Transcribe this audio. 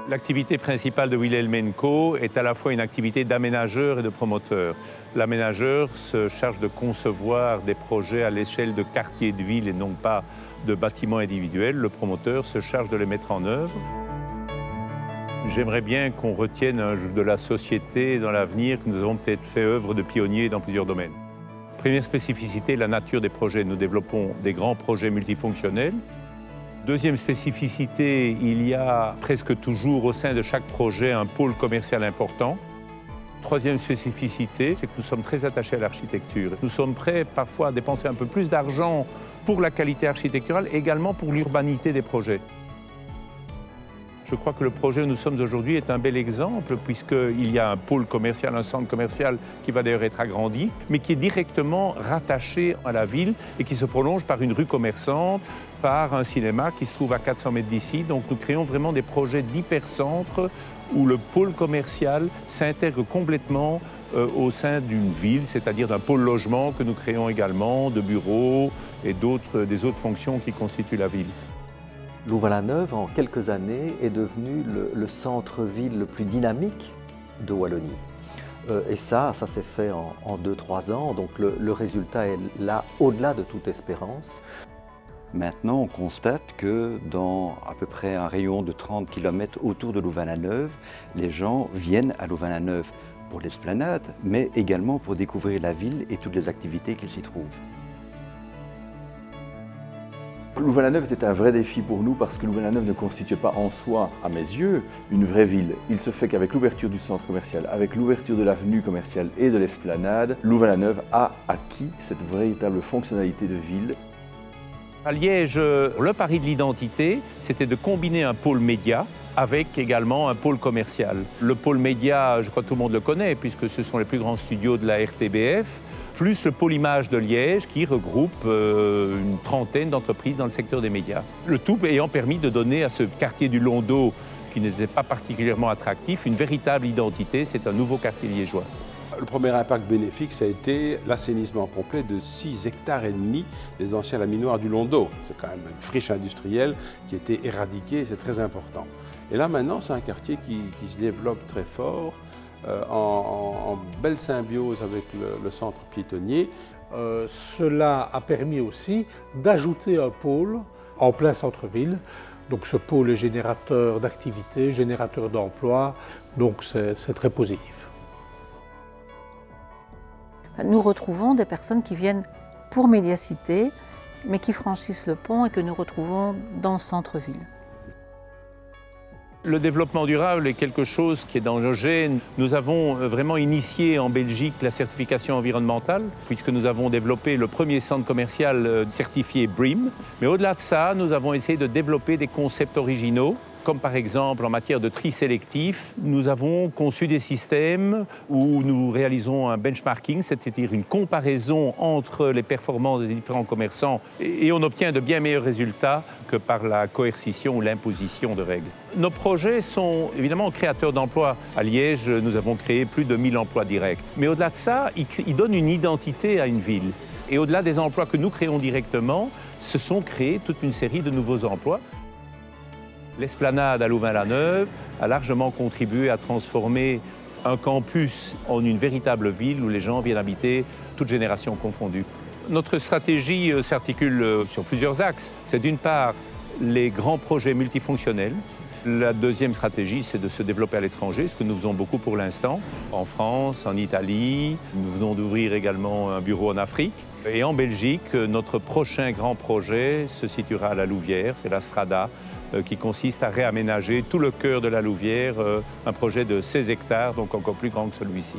L'activité principale de Wilhelm & Co est à la fois une activité d'aménageur et de promoteur. L'aménageur se charge de concevoir des projets à l'échelle de quartiers de ville et non pas de bâtiments individuels. Le promoteur se charge de les mettre en œuvre. J'aimerais bien qu'on retienne de la société dans l'avenir que nous avons peut-être fait œuvre de pionnier dans plusieurs domaines. Première spécificité, la nature des projets. Nous développons des grands projets multifonctionnels. Deuxième spécificité, il y a presque toujours au sein de chaque projet un pôle commercial important. Troisième spécificité, c'est que nous sommes très attachés à l'architecture. Nous sommes prêts parfois à dépenser un peu plus d'argent pour la qualité architecturale, également pour l'urbanité des projets. Je crois que le projet où nous sommes aujourd'hui est un bel exemple puisqu'il y a un pôle commercial, un centre commercial qui va d'ailleurs être agrandi, mais qui est directement rattaché à la ville et qui se prolonge par une rue commerçante, par un cinéma qui se trouve à 400 mètres d'ici. Donc nous créons vraiment des projets d'hypercentre où le pôle commercial s'intègre complètement au sein d'une ville, c'est-à-dire d'un pôle logement que nous créons également, de bureaux et des autres fonctions qui constituent la ville. Louvain-la-Neuve, en quelques années, est devenu le centre-ville le plus dynamique de Wallonie. Et ça s'est fait en 2-3 ans, donc le résultat est là, au-delà de toute espérance. Maintenant, on constate que dans à peu près un rayon de 30 km autour de Louvain-la-Neuve, les gens viennent à Louvain-la-Neuve pour l'esplanade, mais également pour découvrir la ville et toutes les activités qui s'y trouvent. Louvain-la-Neuve était un vrai défi pour nous parce que Louvain-la-Neuve ne constitue pas en soi, à mes yeux, une vraie ville. Il se fait qu'avec l'ouverture du centre commercial, avec l'ouverture de l'avenue commerciale et de l'esplanade, Louvain-la-Neuve a acquis cette véritable fonctionnalité de ville. À Liège, le pari de l'identité, c'était de combiner un pôle média avec également un pôle commercial. Le pôle média, je crois que tout le monde le connaît, puisque ce sont les plus grands studios de la RTBF, plus le pôle image de Liège, qui regroupe une trentaine d'entreprises dans le secteur des médias. Le tout ayant permis de donner à ce quartier du Londeau, qui n'était pas particulièrement attractif, une véritable identité. C'est un nouveau quartier liégeois. Le premier impact bénéfique, ça a été l'assainissement complet de 6,5 hectares des anciens laminoirs du Londeau. C'est quand même une friche industrielle qui a été éradiquée, c'est très important. Et là maintenant, c'est un quartier qui se développe très fort, en belle symbiose avec le centre piétonnier. Cela a permis aussi d'ajouter un pôle en plein centre-ville. Donc ce pôle est générateur d'activités, générateur d'emplois, donc c'est très positif. Nous retrouvons des personnes qui viennent pour Médiacité, mais qui franchissent le pont et que nous retrouvons dans le centre-ville. Le développement durable est quelque chose qui est dans nos gènes. Nous avons vraiment initié en Belgique la certification environnementale, puisque nous avons développé le premier centre commercial certifié BREEAM. Mais au-delà de ça, nous avons essayé de développer des concepts originaux, comme par exemple en matière de tri sélectif. Nous avons conçu des systèmes où nous réalisons un benchmarking, c'est-à-dire une comparaison entre les performances des différents commerçants, et on obtient de bien meilleurs résultats que par la coercition ou l'imposition de règles. Nos projets sont évidemment créateurs d'emplois. À Liège, nous avons créé plus de 1000 emplois directs. Mais au-delà de ça, ils donnent une identité à une ville. Et au-delà des emplois que nous créons directement, se sont créés toute une série de nouveaux emplois. L'esplanade à Louvain-la-Neuve a largement contribué à transformer un campus en une véritable ville où les gens viennent habiter, toutes générations confondues. Notre stratégie s'articule sur plusieurs axes. C'est d'une part les grands projets multifonctionnels. La deuxième stratégie, c'est de se développer à l'étranger, ce que nous faisons beaucoup pour l'instant, en France, en Italie. Nous venons d'ouvrir également un bureau en Afrique. Et en Belgique, notre prochain grand projet se situera à la Louvière, c'est la Strada, qui consiste à réaménager tout le cœur de la Louvière, un projet de 16 hectares, donc encore plus grand que celui-ci.